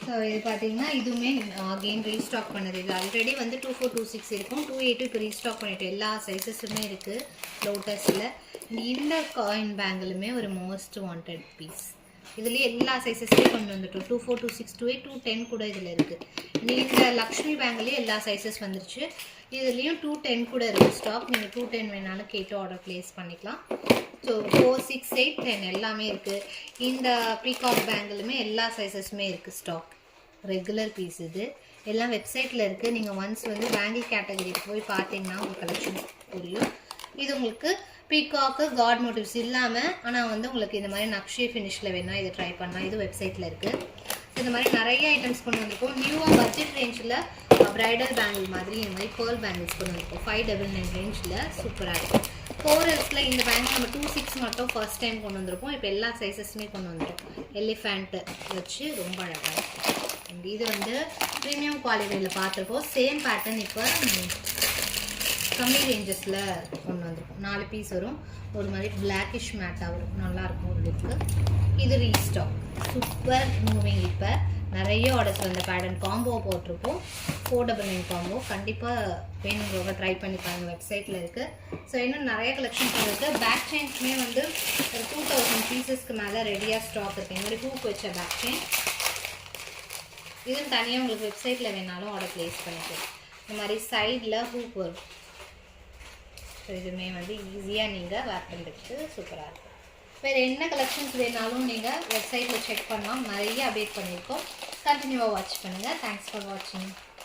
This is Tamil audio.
ஸோ இது பார்த்தீங்கன்னா இதுவுமே அகெயின் ரீஸ்டாக் பண்ணது. இது ஆல்ரெடி வந்து 2426 இருக்கும். 282 இப்போ ரீஸ்டாக் பண்ணிவிட்டு எல்லா சைஸஸுமே இருக்குது லோட்டஸில். இந்த காயின் பேங்கிலுமே ஒரு மோஸ்ட் வாண்டட் பீஸ். இதுலேயே எல்லா சைஸஸ்லேயே கொண்டு வந்துட்டோம். 2426 210 கூட இதில் இருக்குது. இந்த லக்ஷ்மி பேங்கிலேயே எல்லா சைஸஸ் வந்துருச்சு. இதுலேயும் 210 கூட இருக்குது ஸ்டாக். நீங்கள் 210 வேணாலும் கேட்டு ஆர்டர் ப்ளேஸ் பண்ணிக்கலாம். ஸோ 4, 6, 8, 10 எல்லாமே இருக்குது. இந்த பீகாக் பேங்கிலுமே எல்லா சைஸஸுமே இருக்குது ஸ்டாக். ரெகுலர் பீஸ் இது எல்லாம் வெப்சைட்டில் இருக்குது. நீங்கள் ஒன்ஸ் வந்து பேங்கிள் கேட்டகரிக்கு போய் பார்த்தீங்கன்னா உங்கள் கலெக்ஷன் புரியும். இது உங்களுக்கு பீகாக்கு காட் மோட்டிவ்ஸ் இல்லாமல் ஆனால் வந்து உங்களுக்கு இந்த மாதிரி நக்ஷே ஃபினிஷில் வேணால் இதை ட்ரை பண்ணலாம். இது வெப்சைட்டில் இருக்குது. ஸோ இந்த மாதிரி நிறைய ஐட்டம்ஸ் கொண்டு வந்திருக்கோம். நியூவாக பட்ஜெட் ரேஞ்சில் ப்ரைடல் பேங்கிள் மாதிரி இந்த மாதிரி பேர்ல் பேங்கிள்ஸ் கொண்டு வந்திருக்கோம். 599 ரேஞ்சில் சூப்பராக இருக்கும். கோரல்ஸில் இந்த பேங்கிள் நம்ம 26 மட்டும் ஃபர்ஸ்ட் டைம் கொண்டு வந்திருக்கோம். இப்போ எல்லா சைஸஸுமே கொண்டு வந்துருக்கோம். எலிஃபேண்ட்டு வச்சு ரொம்ப அழகாக இருக்கும். இது வந்து ப்ரீமியம் குவாலிட்டியில் பார்த்துருக்கோம். சேம் பேட்டர்ன் இப்போ கம்மி ரேஞ்சஸில் கொண்டு வந்திருக்கும். 4 பீஸ் வரும். ஒரு மாதிரி பிளாக்கிஷ் மேட்டாக வரும். நல்லாயிருக்கும் ஒரு லுக்கு. இது ரீஸ்டாக் சூப்பர் மூவிங். இப்போ நிறைய ஆர்டர்ஸ் வந்த பேட்டர்ன் காம்போ போட்டிருப்போம். 499 காம்போ கண்டிப்பாக வேணுங்கிறவங்க ட்ரை பண்ணி பாருங்கள். வெப்சைட்டில் இருக்குது. ஸோ இன்னும் நிறைய கலெக்ஷன்ஸ் இருக்குது. பேக் செயின்ஸுமே வந்து ஒரு 2000 பீசஸ்க்கு மேலே ரெடியாக ஸ்டாக் இருக்குது. இந்த மாதிரி ஹூக் வச்ச பேக் செயின் இதுவும் தனியாக உங்களுக்கு வெப்சைட்டில் வேணாலும் ஆர்டர் ப்ளேஸ் பண்ணிக்கலாம். இந்த மாதிரி சைடில் ஹூக் வரும். ஸோ இதுவுமே வந்து ஈஸியாக நீங்கள் வேர் பண்ணுறதுக்கு சூப்பராக இருக்கும். வேறு என்ன கலெக்ஷன்ஸ் வேணாலும் நீங்கள் வெப்சைட்டில் செக் பண்ணலாம். நிறைய அப்டேட் பண்ணியிருக்கோம். கண்டினியூவாக வாட்ச் பண்ணுங்கள். தேங்க்ஸ் ஃபார் வாட்சிங்.